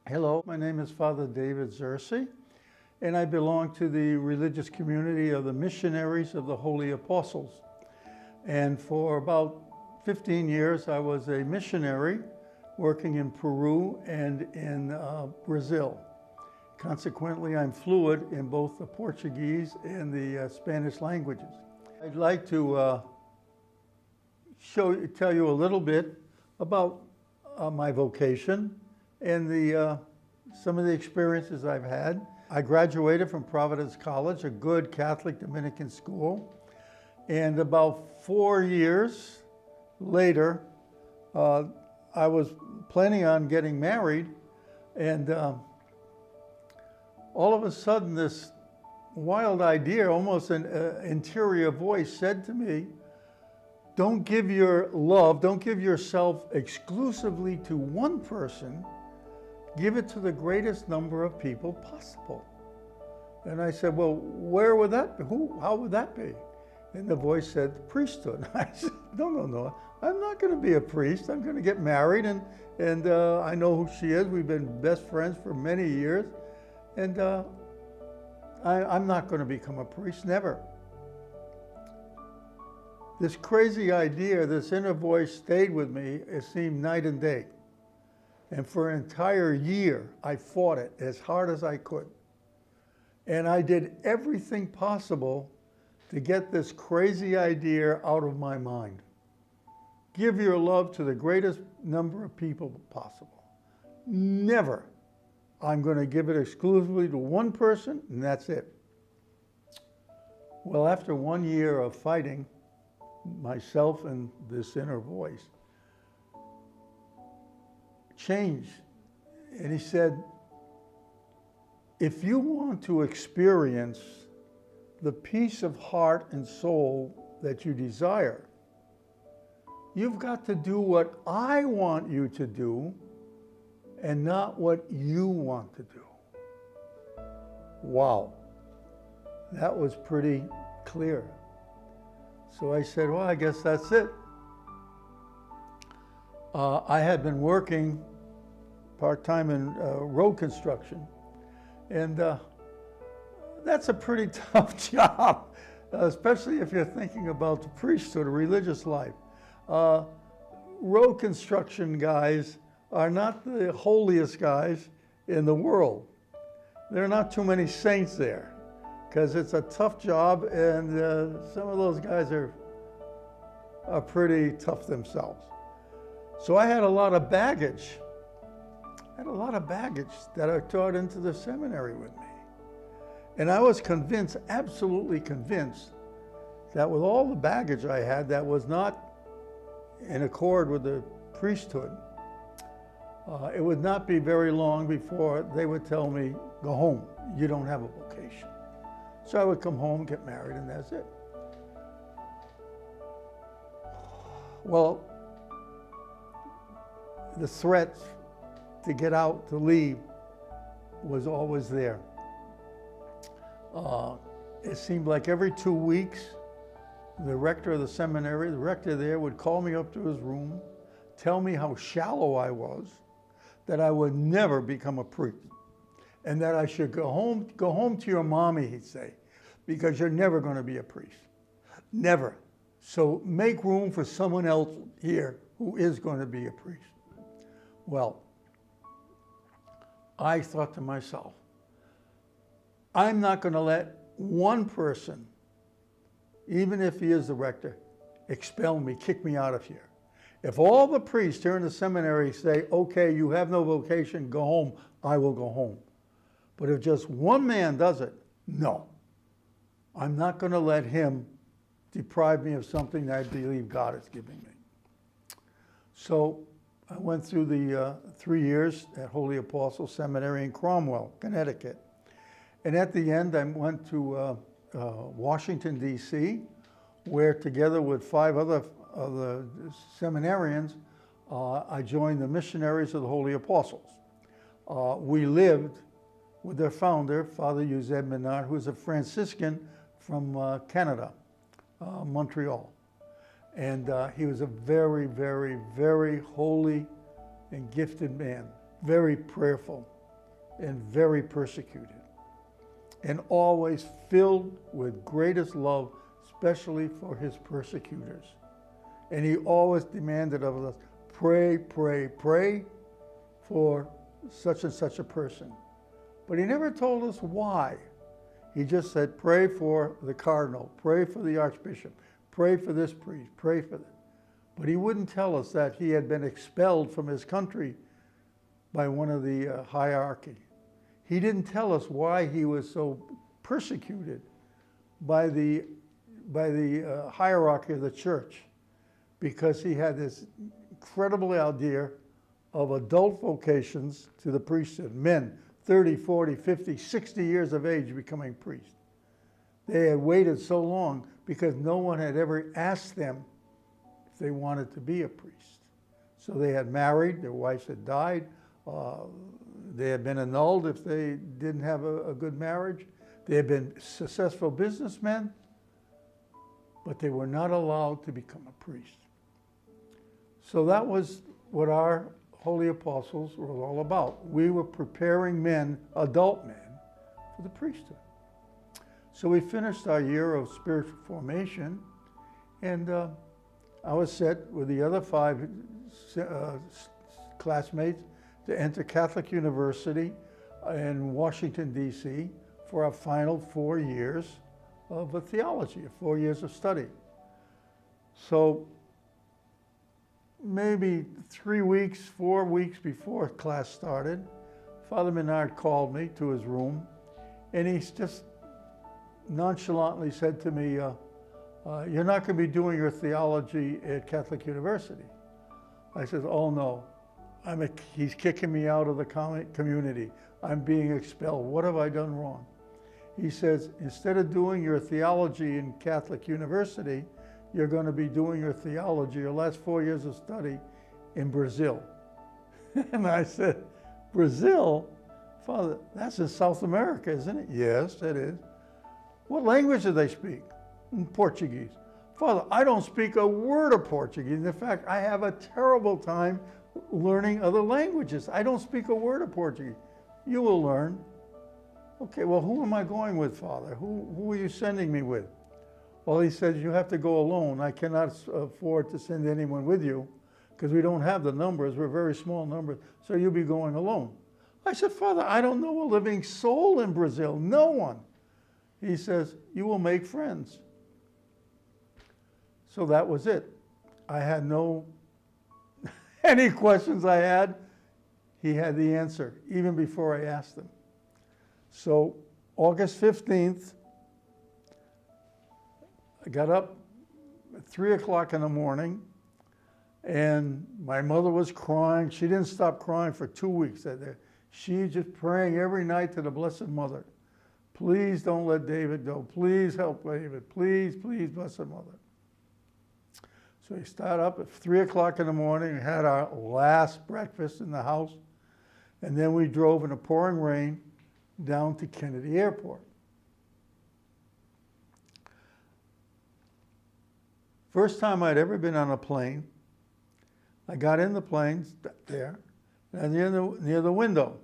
Hello, my name is Father David Zercie, and I belong to the religious community of the Missionaries of the Holy Apostles. And for about 15 years, I was a missionary working in Peru and in Brazil. Consequently, I'm fluent in both the Portuguese and the Spanish languages. I'd like to tell you a little bit about my vocation and some of the experiences I've had. I graduated from Providence College, a good Catholic Dominican school, and about 4 years later, I was planning on getting married, and all of a sudden this wild idea, almost an interior voice said to me, don't give your love, don't give yourself exclusively to one person, give it to the greatest number of people possible. And I said, well, where would that be? How would that be? And the voice said, priesthood. I said, no, I'm not going to be a priest. I'm going to get married, and I know who she is. We've been best friends for many years, and I'm not going to become a priest, never. This crazy idea, this inner voice stayed with me, it seemed night and day. And for an entire year, I fought it as hard as I could. And I did everything possible to get this crazy idea out of my mind. Give your love to the greatest number of people possible. Never. I'm going to give it exclusively to one person, and that's it. Well, after 1 year of fighting myself and this inner voice, changed. And he said, if you want to experience the peace of heart and soul that you desire, you've got to do what I want you to do and not what you want to do. Wow, that was pretty clear. So I said, well, I guess that's it. I had been working part-time in road construction, and that's a pretty tough job, especially if you're thinking about the priesthood or religious life. Road construction guys are not the holiest guys in the world. There are not too many saints there, because it's a tough job, and some of those guys are pretty tough themselves. So I had a lot of baggage. That I taught into the seminary with me. And I was convinced, absolutely convinced, that with all the baggage I had that was not in accord with the priesthood, it would not be very long before they would tell me, go home, you don't have a vocation. So I would come home, get married, and that's it. Well, the threat to get out, to leave, was always there. It seemed like every 2 weeks, the rector of the seminary, the rector there, would call me up to his room, tell me how shallow I was, that I would never become a priest, and that I should go home to your mommy, he'd say, because you're never going to be a priest. Never. So make room for someone else here who is going to be a priest. Well, I thought to myself, I'm not going to let one person, even if he is the rector, expel me, kick me out of here. If all the priests here in the seminary say, okay, you have no vocation, go home, I will go home. But if just one man does it, no. I'm not going to let him deprive me of something that I believe God is giving me. So I went through the 3 years at Holy Apostles Seminary in Cromwell, Connecticut. And at the end, I went to Washington, D.C., where together with 5 other seminarians, I joined the Missionaries of the Holy Apostles. We lived with their founder, Father Eugène Menard, who is a Franciscan from Canada, Montreal. And he was a very, very, very holy and gifted man, very prayerful. and very persecuted, and always filled with greatest love, especially for his persecutors. And he always demanded of us, pray, pray, pray for such and such a person. But he never told us why. He just said, pray for the cardinal, pray for the archbishop, pray for this priest, pray for that. But he wouldn't tell us that he had been expelled from his country by one of the hierarchy. He didn't tell us why he was so persecuted by the hierarchy of the church, because he had this incredible idea of adult vocations to the priesthood, men 30, 40, 50, 60 years of age becoming priests. They had waited so long because no one had ever asked them if they wanted to be a priest. So they had married, their wives had died, they had been annulled if they didn't have a good marriage. They had been successful businessmen, but they were not allowed to become a priest. So that was what our Holy Apostles were all about. We were preparing men, adult men, for the priesthood. So we finished our year of spiritual formation, and I was set with the other 5 classmates to enter Catholic University in Washington, D.C. for our final 4 years of theology, 4 years of study. So maybe 3 weeks, 4 weeks before class started, Father Menard called me to his room, and he just nonchalantly said to me, you're not going to be doing your theology at Catholic University. I said, oh no, he's kicking me out of the community. I'm being expelled. What have I done wrong? He says, instead of doing your theology in Catholic University, you're going to be doing your theology, your last 4 years of study, in Brazil. And I said, Brazil? Father, that's in South America, isn't it? Yes, it is. What language do they speak? Portuguese. Father, I don't speak a word of Portuguese. In fact, I have a terrible time learning other languages. I don't speak a word of Portuguese. You will learn. Okay, well, who am I going with, Father? Who are you sending me with? Well, he says, you have to go alone. I cannot afford to send anyone with you because we don't have the numbers. We're very small numbers, so you'll be going alone. I said, Father, I don't know a living soul in Brazil, no one. He says, you will make friends. So that was it. I had any questions I had, he had the answer, even before I asked him. So August 15th, I got up at 3 o'clock in the morning, and my mother was crying. She didn't stop crying for 2 weeks. She just praying every night to the Blessed Mother. Please don't let David go. Please help David. Please, please, Blessed Mother. So we started up at 3 o'clock in the morning. We had our last breakfast in the house. And then we drove in the pouring rain down to Kennedy Airport. First time I'd ever been on a plane. I got in the plane there, and near the window.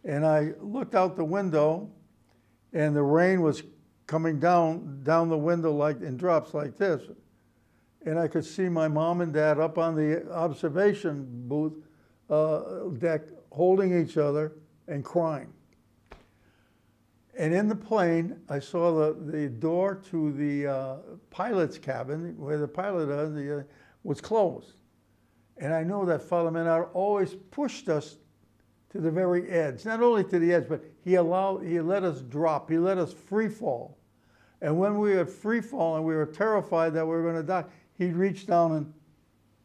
And I looked out the window, and the rain was coming down the window like in drops like this. And I could see my mom and dad up on the observation booth deck holding each other and crying. And in the plane, I saw the door to the pilot's cabin, where the pilot was closed. And I know that Father Menard always pushed us to the very edge. Not only to the edge, but he let us drop. He let us free fall. And when we were free fall and we were terrified that we were going to die, he'd reach down and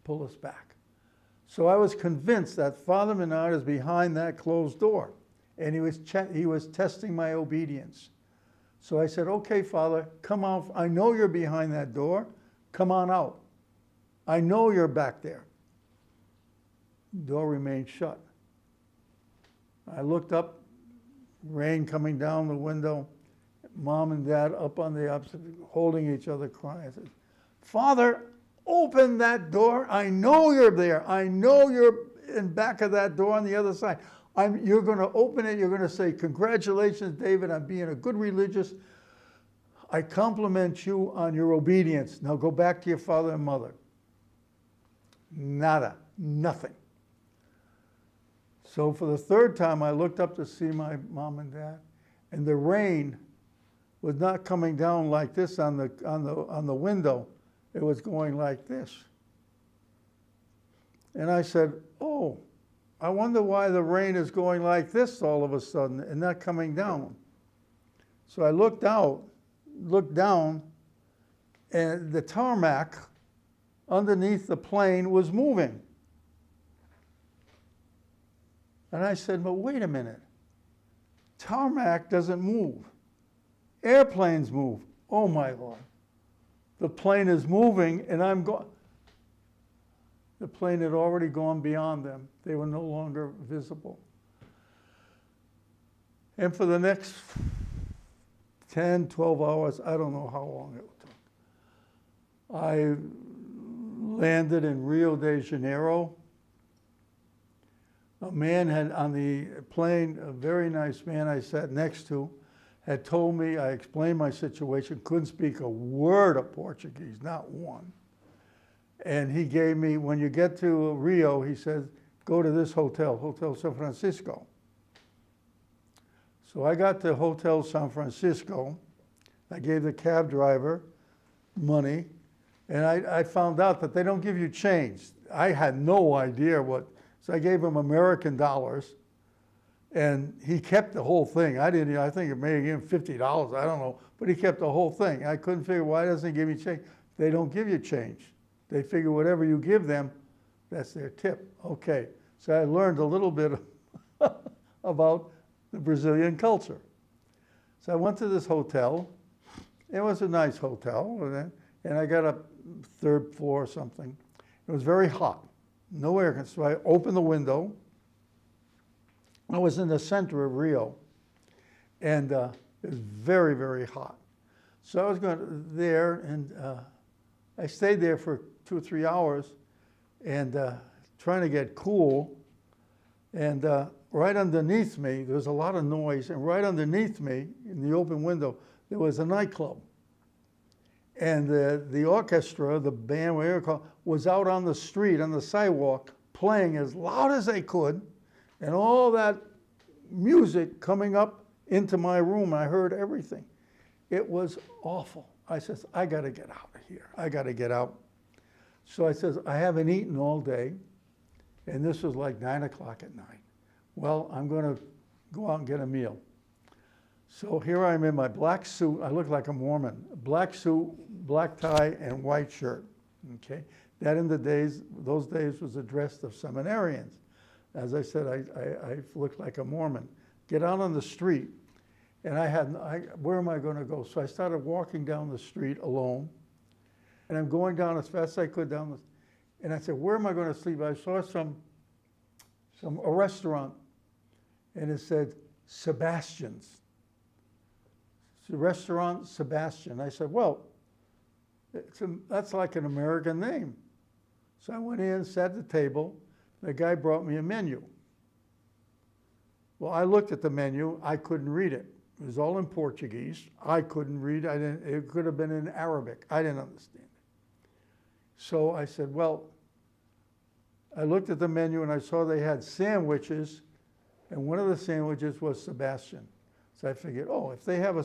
pull us back. So I was convinced that Father Menard is behind that closed door. And he was testing my obedience. So I said, okay, Father, come out. I know you're behind that door. Come on out. I know you're back there. The door remained shut. I looked up, rain coming down the window, Mom and Dad up on the obstacle, holding each other, crying. I said, Father, open that door. I know you're there. I know you're in back of that door on the other side. You're going to open it, you're going to say, congratulations, David, on being a good religious. I compliment you on your obedience. Now go back to your father and mother. Nada, nothing. So for the third time, I looked up to see my mom and dad, and the rain was not coming down like this on the window. It was going like this. And I said, oh, I wonder why the rain is going like this all of a sudden and not coming down. So I looked down, and the tarmac underneath the plane was moving. And I said, but wait a minute. Tarmac doesn't move. Airplanes move. Oh my Lord. The plane is moving and I'm going. The plane had already gone beyond them. They were no longer visible. And for the next 10, 12 hours, I don't know how long it took, I landed in Rio de Janeiro. A man had on the plane, a very nice man I sat next to, had told me, I explained my situation, couldn't speak a word of Portuguese, not one. And he gave me, when you get to Rio, he said, go to this hotel, Hotel San Francisco. So I got to Hotel San Francisco. I gave the cab driver money, and I found out that they don't give you change. I had no idea what, so I gave him American dollars, and he kept the whole thing. I think it may have given $50, I don't know, but he kept the whole thing. I couldn't figure, why doesn't he give me change? They don't give you change. They figure whatever you give them, that's their tip. Okay, so I learned a little bit about the Brazilian culture. So I went to this hotel. It was a nice hotel, and I got up third floor or something. It was very hot, no air conditioning. So I opened the window. I was in the center of Rio, and it was very, very hot. So I was going there, and I stayed there for 2 or 3 hours, and trying to get cool. And right underneath me, there was a lot of noise, and right underneath me, in the open window, there was a nightclub. And the orchestra, the band, whatever you call it, was out on the street, on the sidewalk, playing as loud as they could, and all that music coming up into my room. I heard everything. It was awful. I says, I got to get out of here. I got to get out. So I says, I haven't eaten all day, and this was like 9 o'clock at night. Well, I'm going to go out and get a meal. So here I am in my black suit. I look like a Mormon. Black suit, black tie, and white shirt. Okay, that in those days was the dress of seminarians. As I said, I looked like a Mormon. Get out on the street, and where am I going to go? So I started walking down the street alone, and I'm going down as fast as I could down and I said, where am I going to sleep? I saw a restaurant, and it said Sebastian's. It's a restaurant, Sebastian. I said, well, that's like an American name. So I went in, sat at the table. The guy brought me a menu. Well, I looked at the menu. I couldn't read it. It was all in Portuguese. I couldn't read it. It could have been in Arabic. I didn't understand it. So I said, well, I looked at the menu and I saw they had sandwiches, and one of the sandwiches was Sebastian. So I figured, oh, if they have a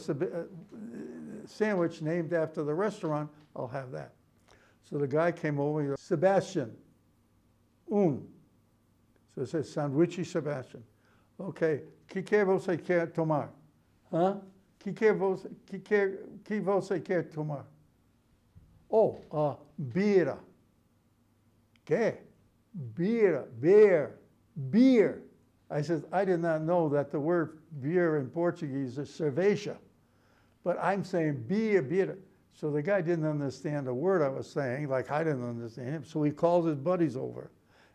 sandwich named after the restaurant, I'll have that. So the guy came over, he goes, Sebastian, So it says, Sanduíche Sebastian. Okay, que você quer tomar? Huh? Que você quer tomar? Oh, beer. Que? Beer. I said, I did not know that the word beer in Portuguese is cerveja, but I'm saying beer. So the guy didn't understand a word I was saying, like I didn't understand him. So he called his buddies over,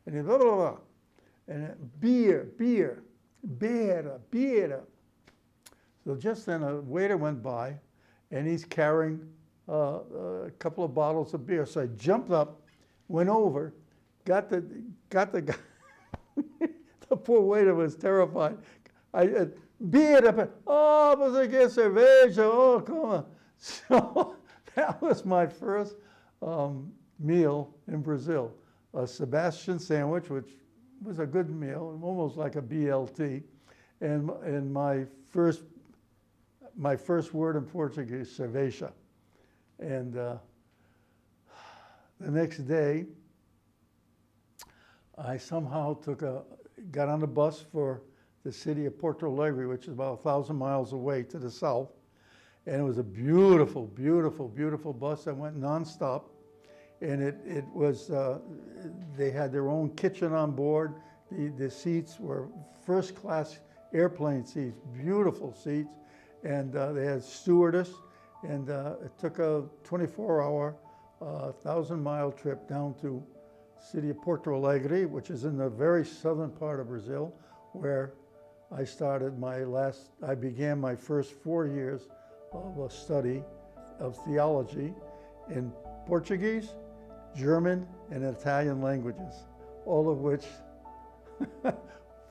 and he blah, blah, blah. And beer. So just then a waiter went by, and he's carrying a couple of bottles of beer. So I jumped up, went over, got the guy, The poor waiter was terrified. Beer, oh, você quer cerveja? Oh, come on. So that was my first meal in Brazil. A Sebastian sandwich, which was a good meal, almost like a BLT. And my first word in Portuguese, cerveja. And the next day, I somehow got on a bus for the city of Porto Alegre, which is about 1,000 miles away to the south. And it was a beautiful, beautiful, beautiful bus that went nonstop. And it was, they had their own kitchen on board. The seats were first-class airplane seats, beautiful seats. And they had stewardess. And it took a 24-hour, 1,000-mile trip down to city of Porto Alegre, which is in the very southern part of Brazil, where I began my first 4 years of a study of theology in Portuguese, German, and Italian languages, all of which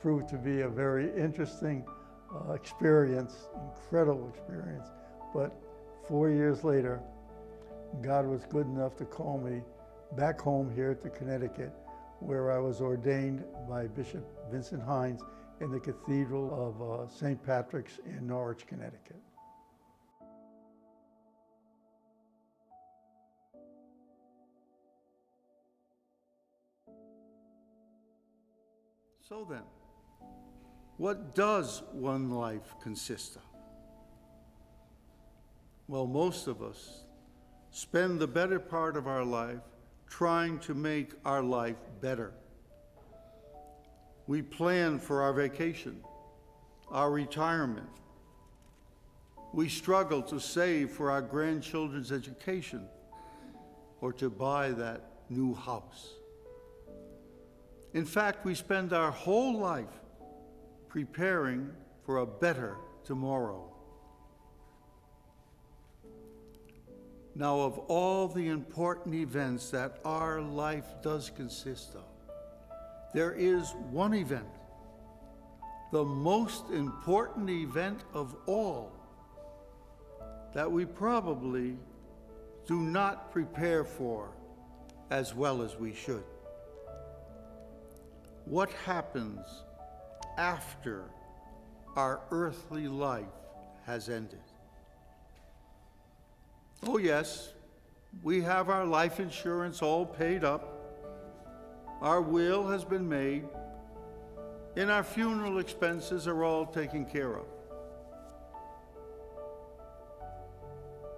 proved to be a very interesting experience, incredible experience. But 4 years later, God was good enough to call me back home here to Connecticut, where I was ordained by Bishop Vincent Hines in the Cathedral of St. Patrick's in Norwich, Connecticut. So then, what does one life consist of? Well, most of us spend the better part of our life trying to make our life better. We plan for our vacation, our retirement. We struggle to save for our grandchildren's education or to buy that new house. In fact, we spend our whole life preparing for a better tomorrow. Now, of all the important events that our life does consist of, there is one event, the most important event of all, that we probably do not prepare for as well as we should. What happens after our earthly life has ended? Oh yes, we have our life insurance all paid up, our will has been made, and our funeral expenses are all taken care of.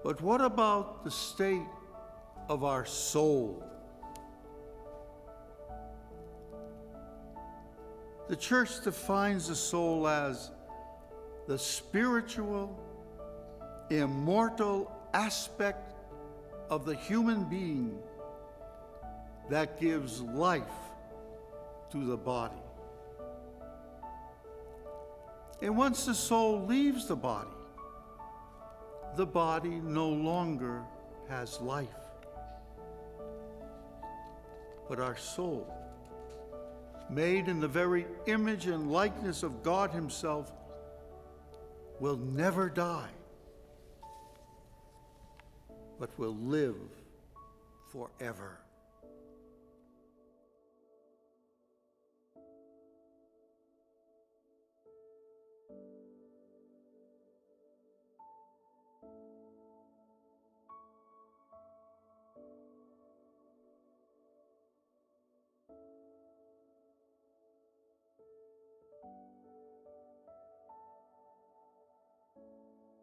But what about the state of our soul? The Church defines the soul as the spiritual, immortal aspect of the human being that gives life to the body. And once the soul leaves the body no longer has life. But our soul, made in the very image and likeness of God Himself, will never die, but will live forever.